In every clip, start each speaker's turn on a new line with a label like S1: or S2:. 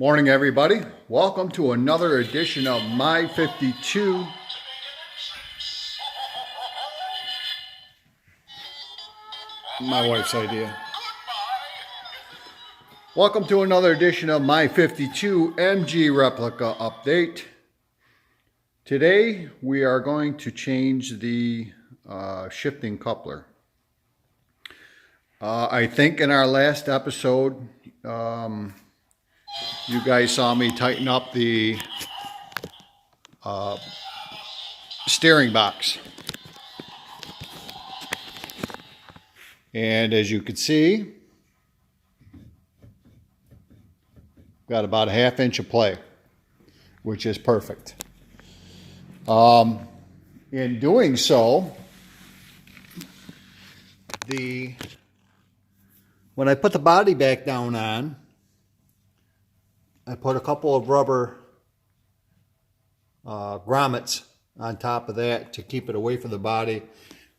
S1: Morning, everybody. Welcome to another edition of My 52. My wife's idea. Welcome to another edition of My 52 MG replica update. Today we are going to change the shifting coupler. I think in our last episode, you guys saw me tighten up the steering box. And as you can see, got about a ½ inch of play, which is perfect. In doing so, when I put the body back down on, I put a couple of rubber grommets on top of that to keep it away from the body,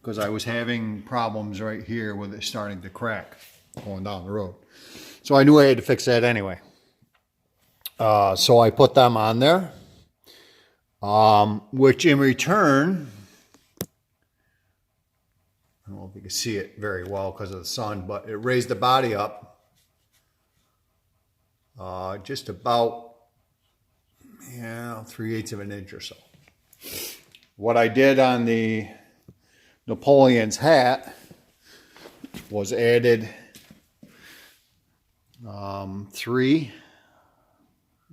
S1: because I was having problems right here with it starting to crack going down the road. So I knew I had to fix that anyway. So I put them on there, which in return, I don't know if you can see it very well because of the sun, but it raised the body up just about 3/8 of an inch or so. What I did on the Napoleon's hat was added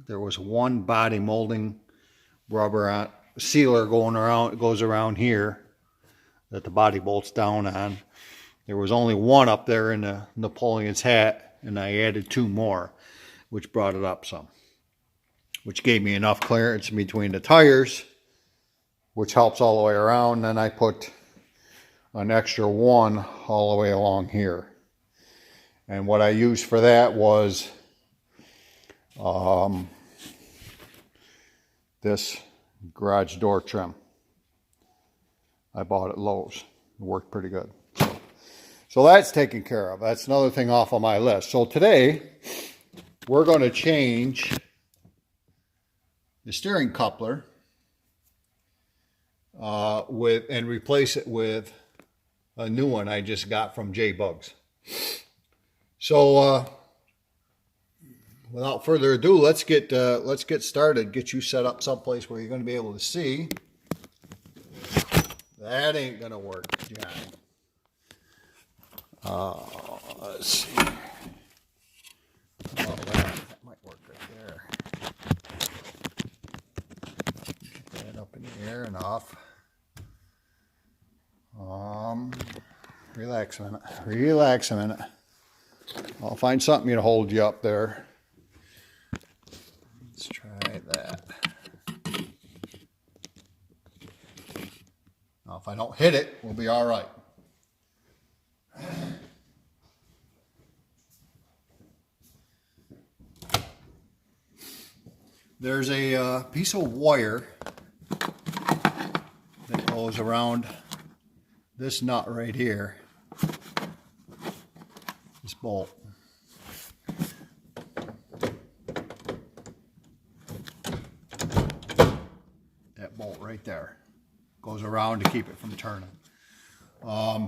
S1: there was one body molding rubber sealer going around, it goes around here that the body bolts down on. There was only one up there in the Napoleon's hat, and I added 2 more, which brought it up some, which gave me enough clearance between the tires, which helps all the way around. Then I put an extra 1 all the way along here. And what I used for that was this garage door trim. I bought at Lowe's. It worked pretty good. So that's taken care of. That's another thing off of my list. So today, we're going to change the steering coupler and replace it with a new one I just got from J-Bugs. So without further ado, let's get started. Get you set up someplace where you're going to be able to see. That ain't going to work, John. Let's see. Oh, that might work right there. Get that up in the air and off. Relax a minute. Relax a minute. I'll find something to hold you up there. Let's try that. Now, if I don't hit it, we'll be all right. There's a piece of wire that goes around this nut right here, this bolt. That bolt right there goes around to keep it from turning.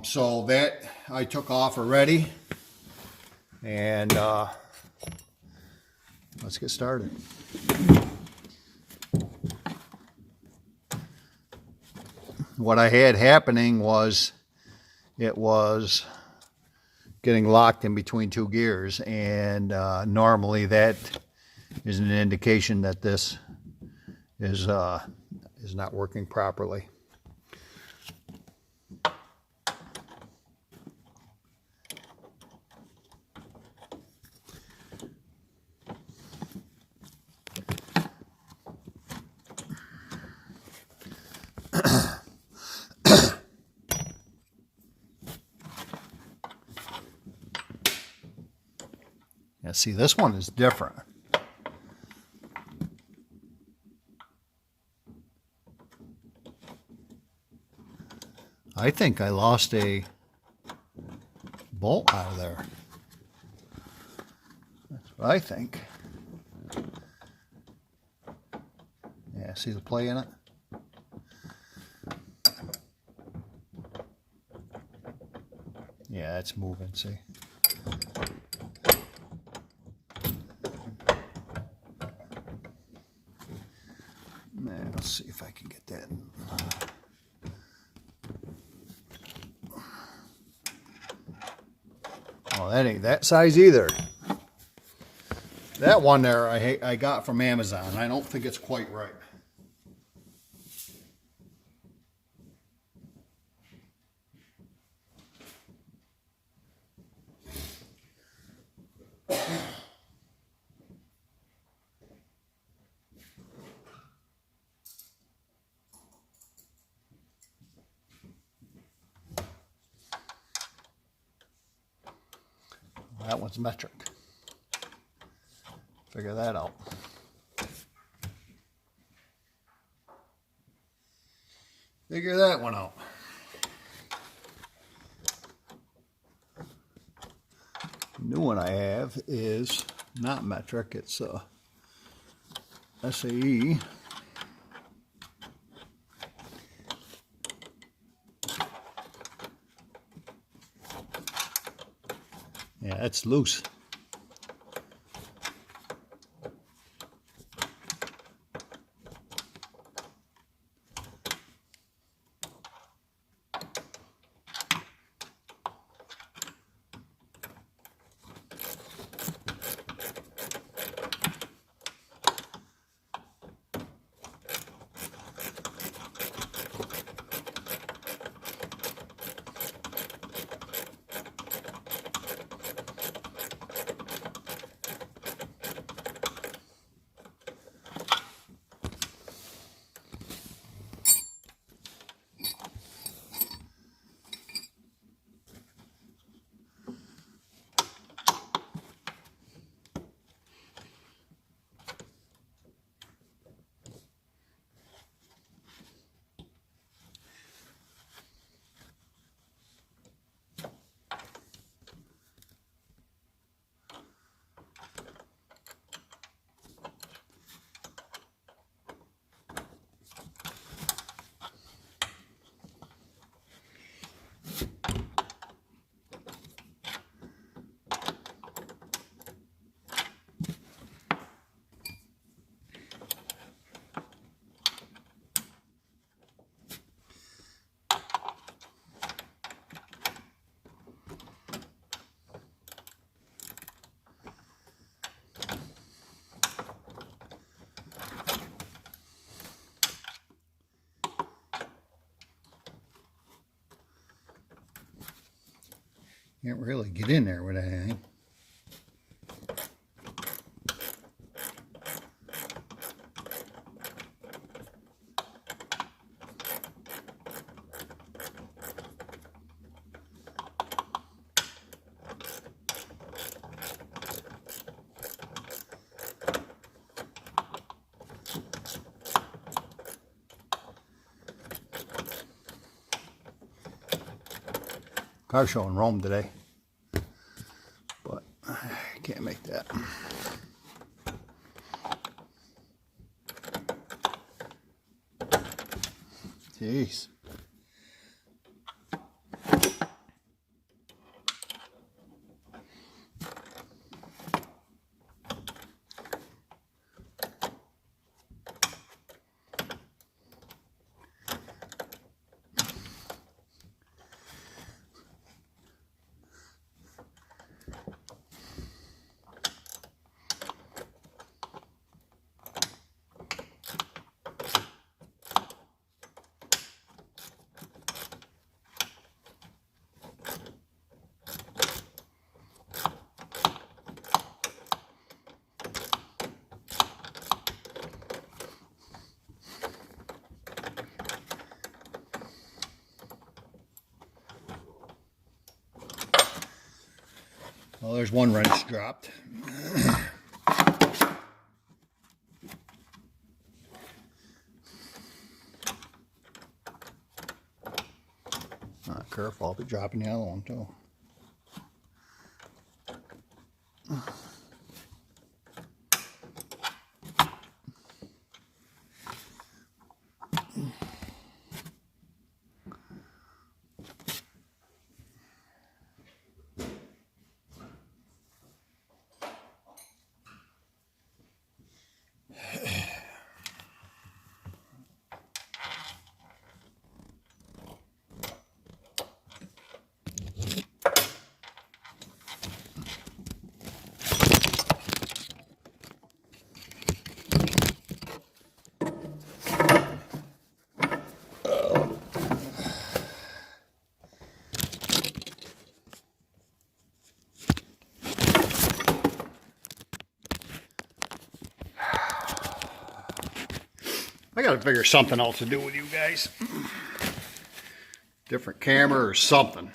S1: So that I took off already, and let's get started. What I had happening was it was getting locked in between 2 gears, and normally that is an indication that this is not working properly. Yeah, see, this one is different. I think I lost a bolt out of there. That's what I think. Yeah, see the play in it? Yeah, it's moving, see? Man, let's see if I can get that. Oh, that ain't that size either. That one there I got from Amazon. I don't think it's quite right. That one's metric. Figure that out. Figure that one out. The new one I have is not metric, it's SAE. Yeah, it's loose. Can't really get in there with anything. Car show in Rome today, but I can't make that. Jeez. Well, there's one wrench dropped. Not careful, I'll be dropping the other one too. I gotta figure something else to do with you guys. Different camera or something.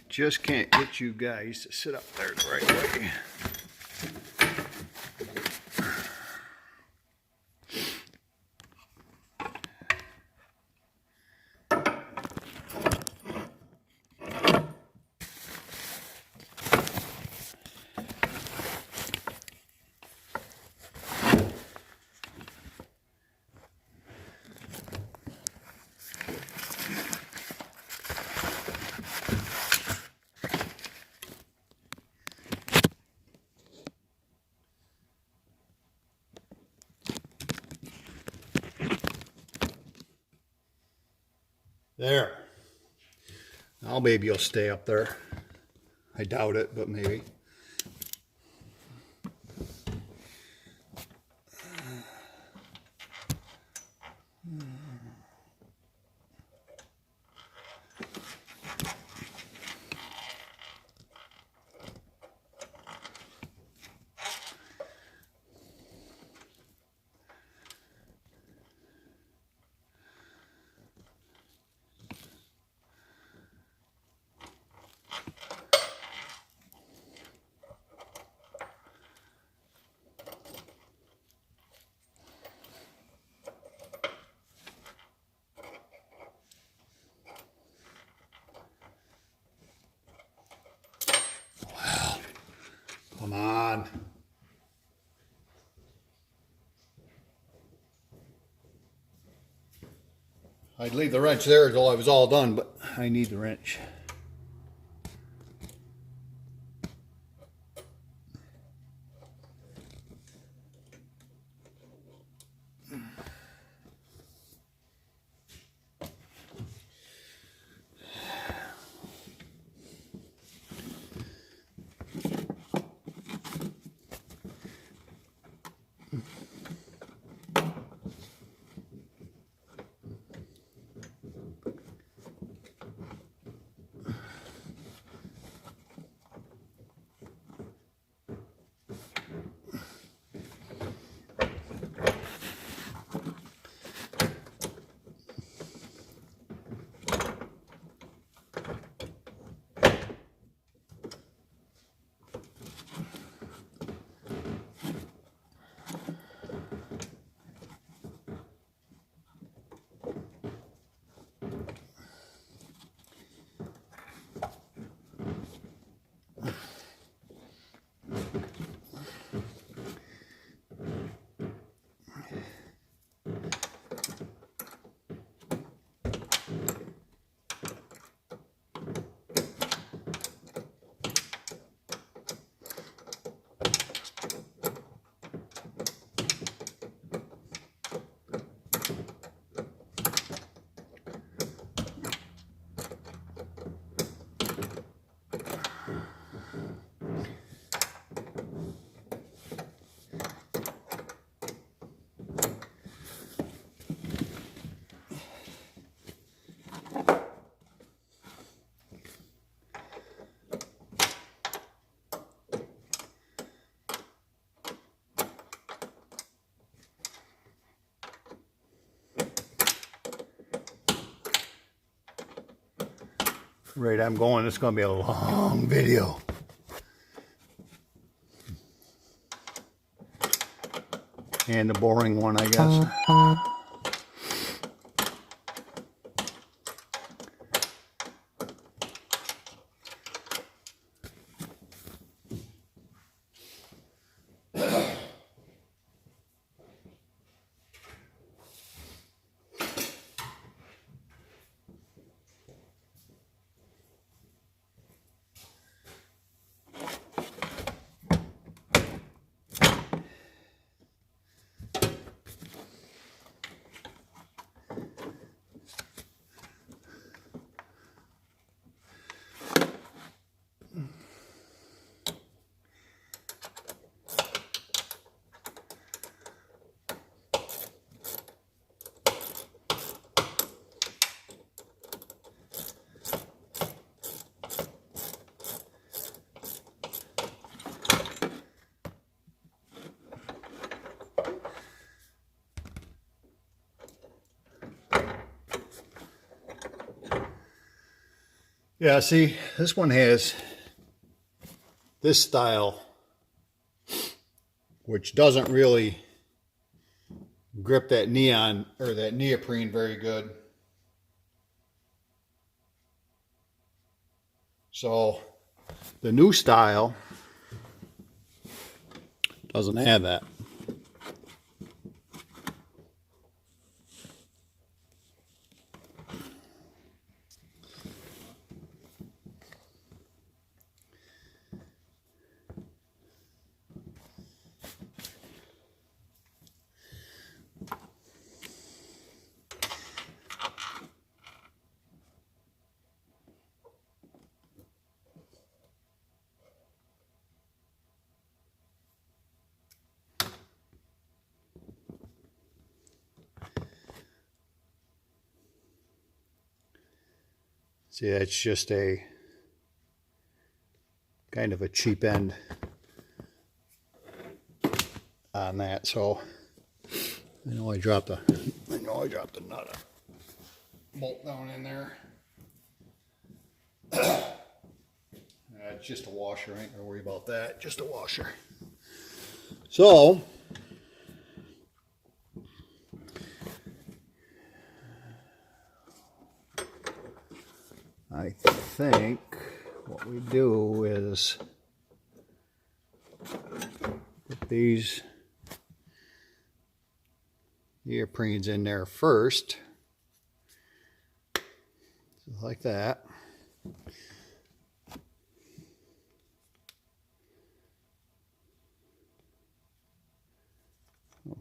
S1: Just can't get you guys to sit up there the right way. There. Now maybe you'll stay up there. I doubt it, but maybe. Come on. I'd leave the wrench there until I was all done, but I need the wrench. Right, I'm going. It's going to be a long video. And a boring one, I guess. Yeah, see, this one has this style, which doesn't really grip that neon or that neoprene very good. So the new style doesn't have that. See, that's just a kind of a cheap end on that. So I know I dropped a nut bolt down in there. It's just a washer. I ain't gonna worry about that. Just a washer. So I think what we do is put these neoprenes in there first, like that.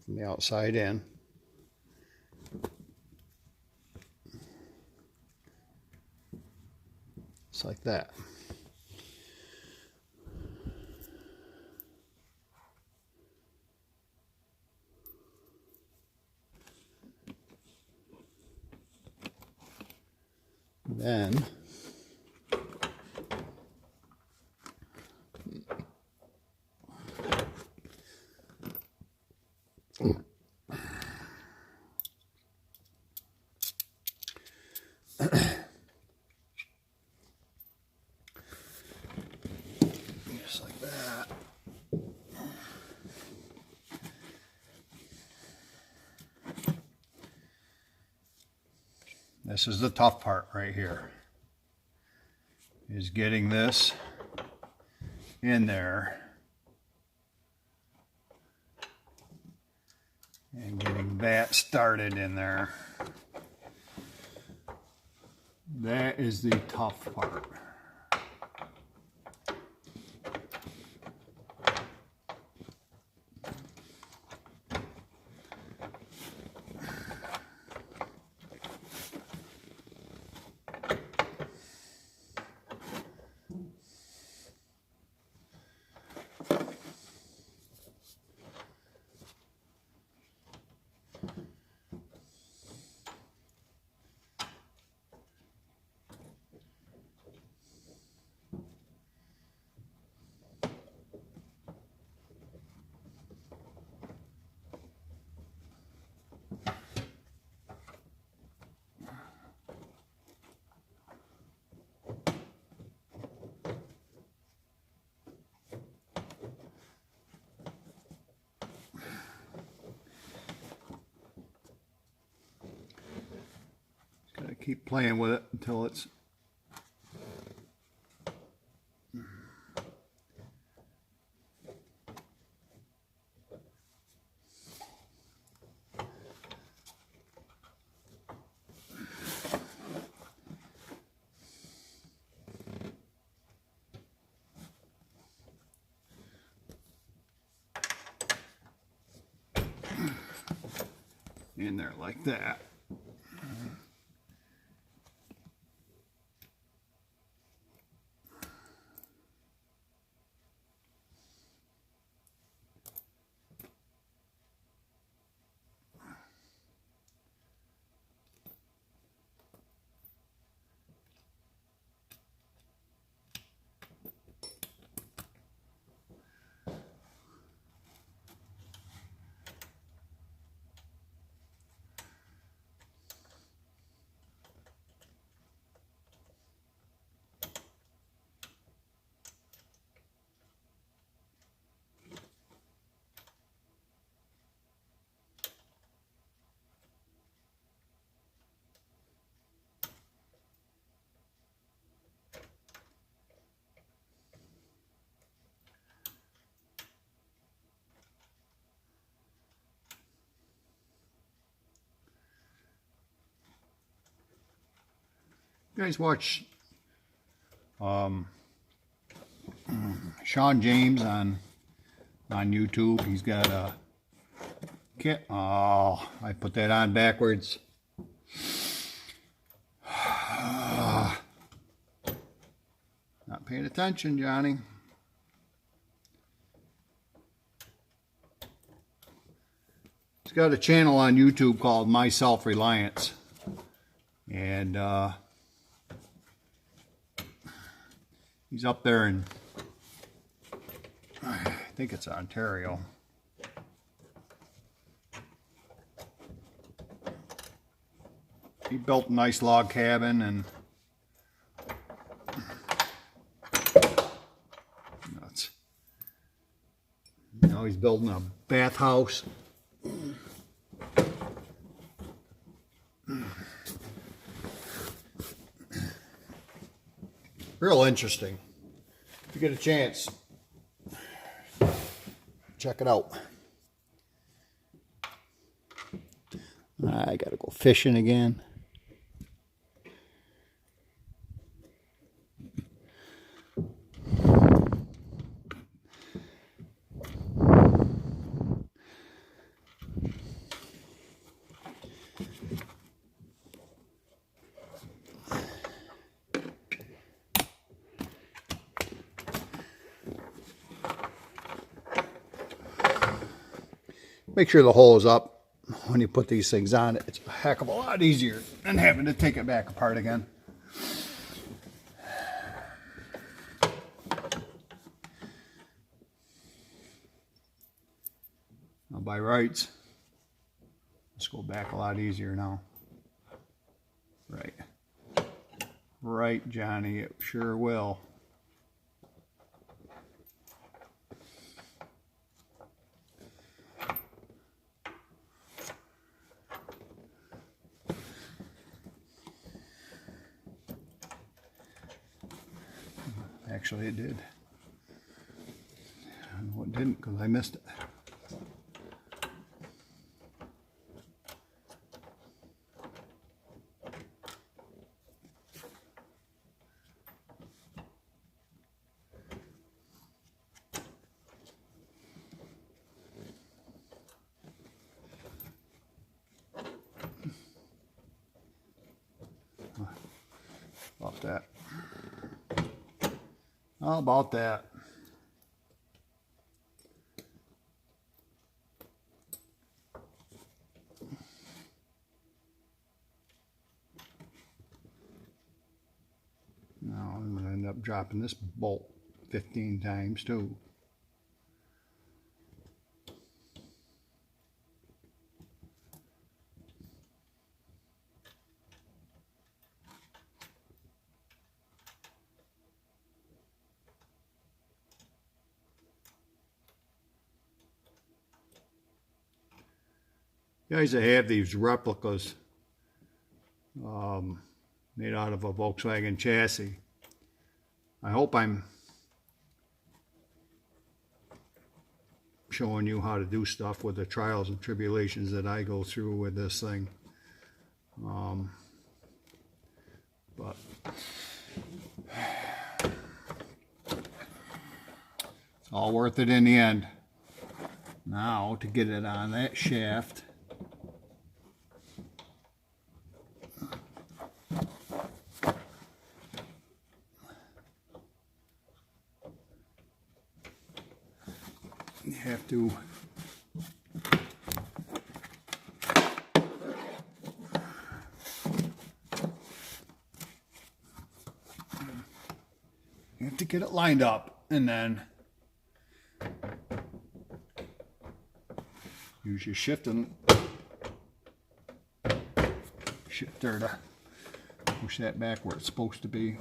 S1: From the outside in. Just like that. Then just like that. This is the tough part right here, is getting this in there and getting that started in there. That is the tough part. Gotta keep playing with it until it's in there like that. You guys watch Sean James on YouTube. He's got a kit. Oh, I put that on backwards. Not paying attention, Johnny. He's got a channel on YouTube called My Self-Reliance. And he's up there in, I think it's Ontario. He built a nice log cabin, and now he's building a bathhouse. Real interesting. If you get a chance, check it out. I gotta go fishing again. Make sure the hole is up when you put these things on. It's a heck of a lot easier than having to take it back apart again. Now by rights, let's go back a lot easier now. Right. Right, Johnny, it sure will. Actually, it did. No, it didn't, because I missed it. About that. How about that? Now I'm going to end up dropping this bolt 15 times too. Guys that have these replicas made out of a Volkswagen chassis, I hope I'm showing you how to do stuff with the trials and tribulations that I go through with this thing. But it's all worth it in the end. Now to get it on that shaft, you have to get it lined up, and then use your shifter to push that back where it's supposed to be.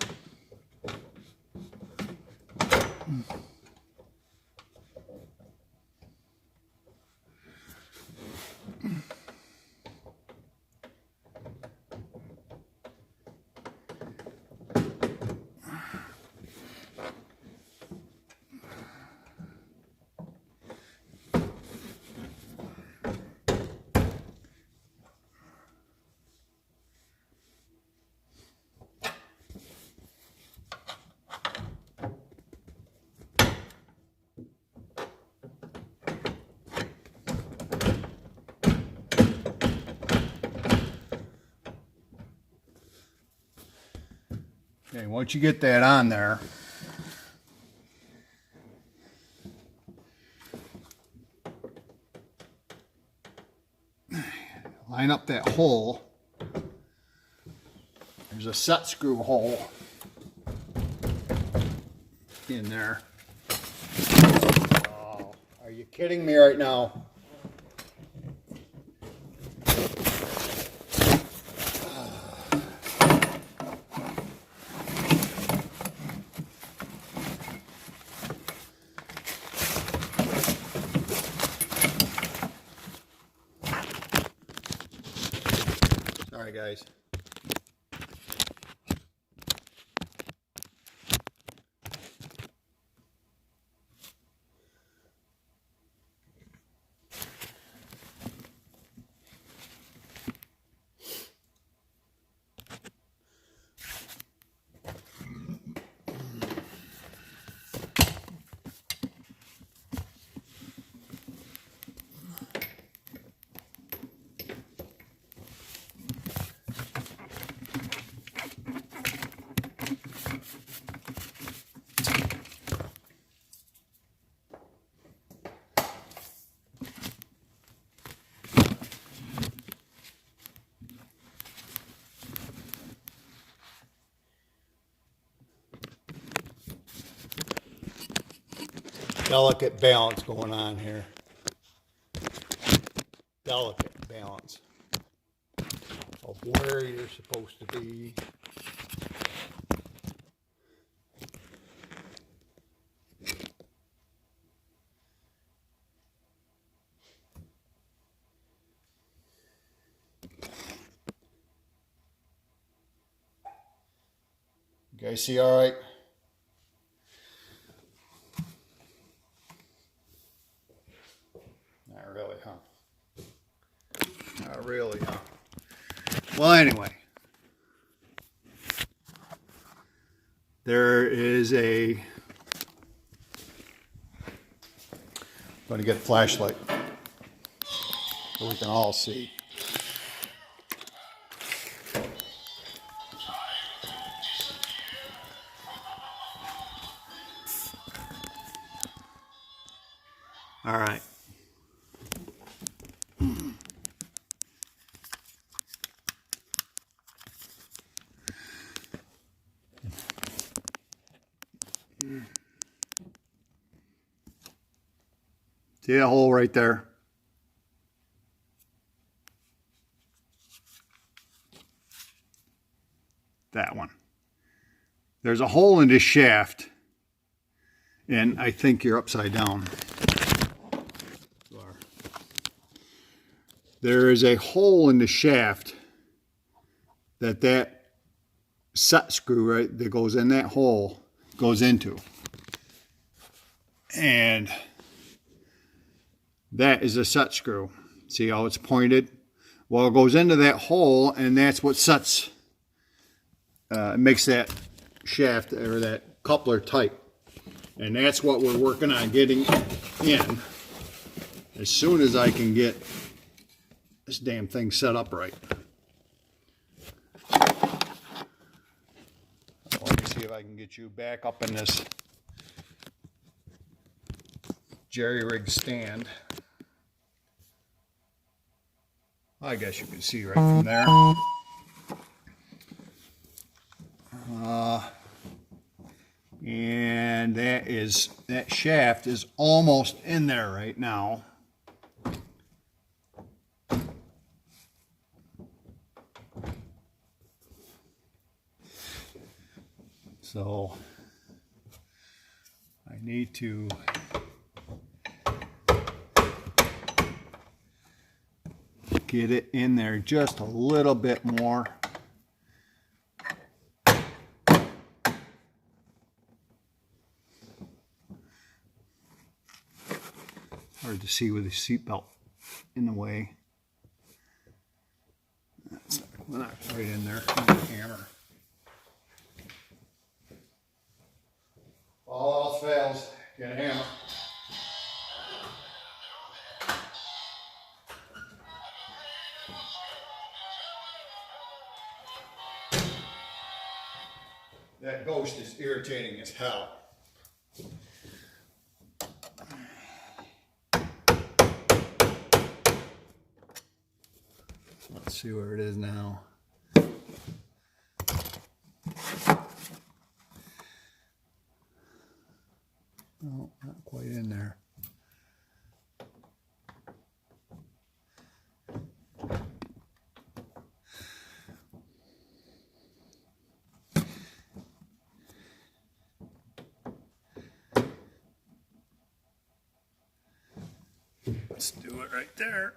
S1: Okay, once you get that on there, line up that hole. There's a set screw hole in there. Oh, are you kidding me right now? Sorry, guys. Delicate balance going on here. Delicate balance of where you're supposed to be. You guys see all right? Not really, huh? Not really, huh? Well, anyway. There is a... I'm going to get a flashlight so we can all see. All right. See that hole right there? That one. There's a hole in this shaft, and I think you're upside down. There is a hole in the shaft that set screw right that goes in that hole goes into. And that is a set screw. See how it's pointed? Well, it goes into that hole, and that's what sets, makes that shaft or that coupler tight. And that's what we're working on getting in as soon as I can get this damn thing set up right. Let me see if I can get you back up in this jerry-rig stand. I guess you can see right from there. And that shaft is almost in there right now. So I need to get it in there just a little bit more. Hard to see with the seatbelt in the way. That's not right in there. Hammer. All else fails, get a hammer. That ghost is irritating as hell. Let's see where it is now. No, not quite in there. Let's do it right there.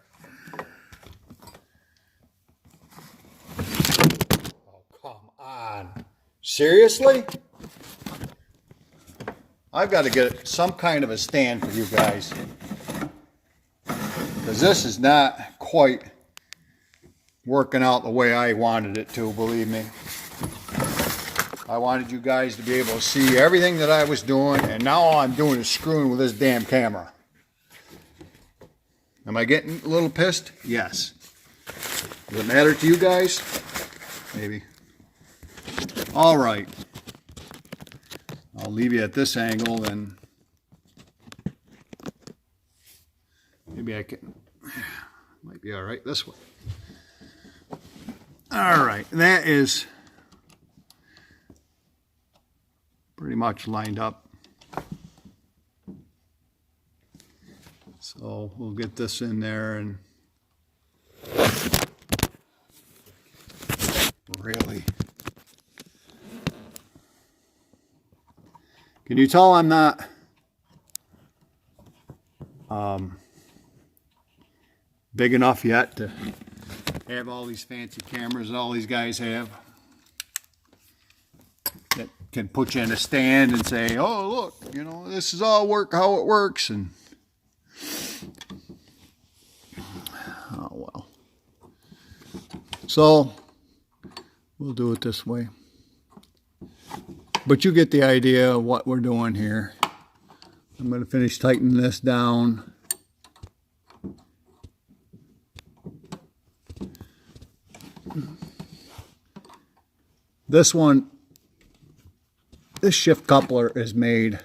S1: Oh, come on. Seriously? I've got to get some kind of a stand for you guys, because this is not quite working out the way I wanted it to, believe me. I wanted you guys to be able to see everything that I was doing, and now all I'm doing is screwing with this damn camera. Am I getting a little pissed? Yes. Does it matter to you guys? Maybe. All right. I'll leave you at this angle, and maybe I can, might be all right this way. All right, that is pretty much lined up. So we'll get this in there, and really. Can you tell I'm not big enough yet to have all these fancy cameras that all these guys have that can put you in a stand and say, oh, look, you know, this is all how it works. And oh, well. So we'll do it this way. But you get the idea of what we're doing here. I'm going to finish tightening this down. This shift coupler is made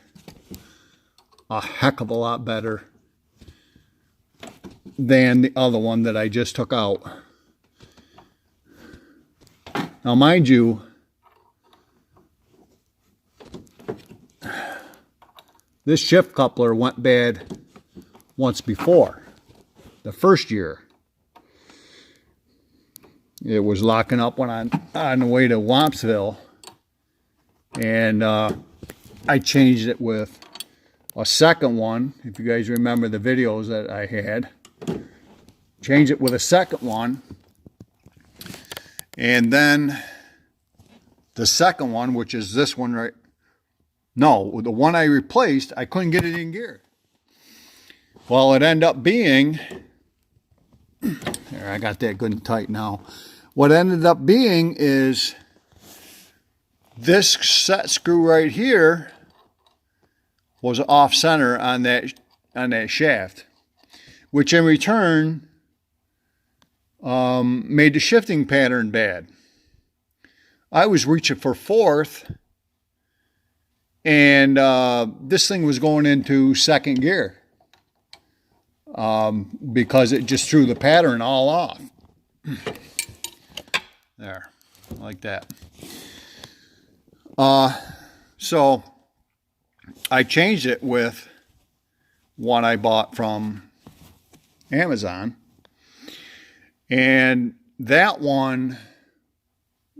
S1: a heck of a lot better than the other one that I just took out. Now, mind you, this shift coupler went bad once before, the first year. It was locking up when on the way to Wampsville, and I changed it with a second one. If you guys remember the videos that I had, changed it with a second one, and then the second one, which is this one right. No, the one I replaced, I couldn't get it in gear. Well, it ended up being, there, I got that good and tight now. What ended up being is this set screw right here was off center on that shaft, which in return made the shifting pattern bad. I was reaching for fourth, and this thing was going into second gear because it just threw the pattern all off. There, like that. So I changed it with one I bought from Amazon, and that one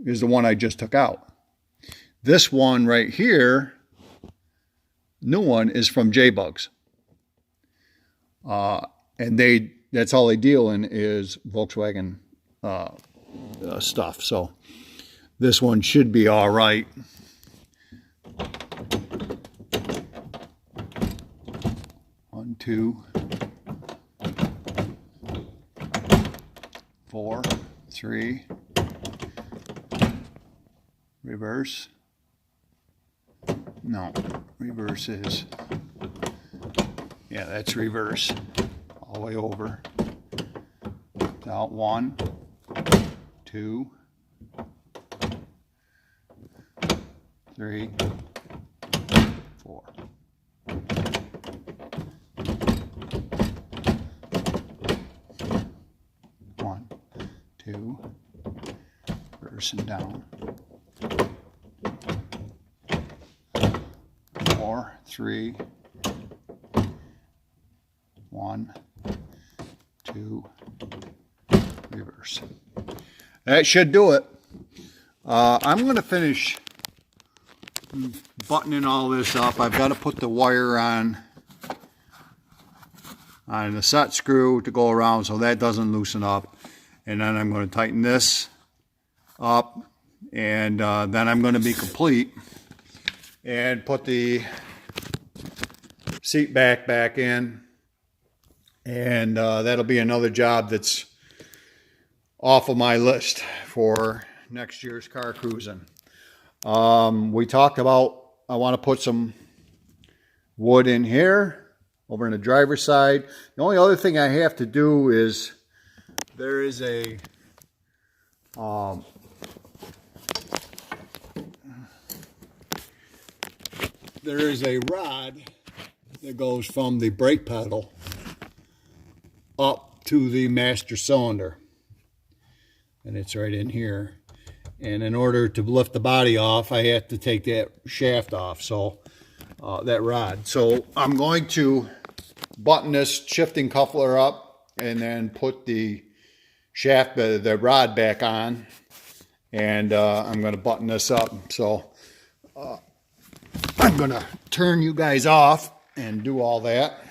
S1: is the one I just took out. This one right here, new one, is from J-Bugs. And that's all they deal in is Volkswagen stuff. So this one should be all right. One, two, 4, 3, reverse. No, reverse is, yeah, that's reverse. All the way over. Out 1, 2, 3, 4. One, two, reversing down. 4, 3, 1, 2, reverse. That should do it. I'm going to finish buttoning all this up. I've got to put the wire on the set screw to go around so that doesn't loosen up. And then I'm going to tighten this up, and then I'm going to be complete and put the seat back in, and that'll be another job that's off of my list for next year's car cruising. We talked about, I want to put some wood in here over in the driver's side. The only other thing I have to do is there is a rod that goes from the brake pedal up to the master cylinder, and it's right in here. And in order to lift the body off, I have to take that shaft off, so that rod. So I'm going to button this shifting coupler up and then put the shaft, the rod back on, and I'm going to button this up. So I'm going to turn you guys off and do all that.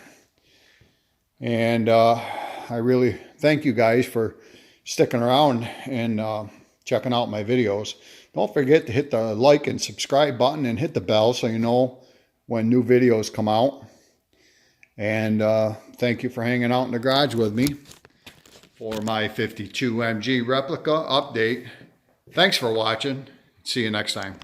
S1: And I really thank you guys for sticking around and checking out my videos. Don't forget to hit the like and subscribe button and hit the bell so you know when new videos come out. And thank you for hanging out in the garage with me for my 52 MG replica update. Thanks for watching. See you next time.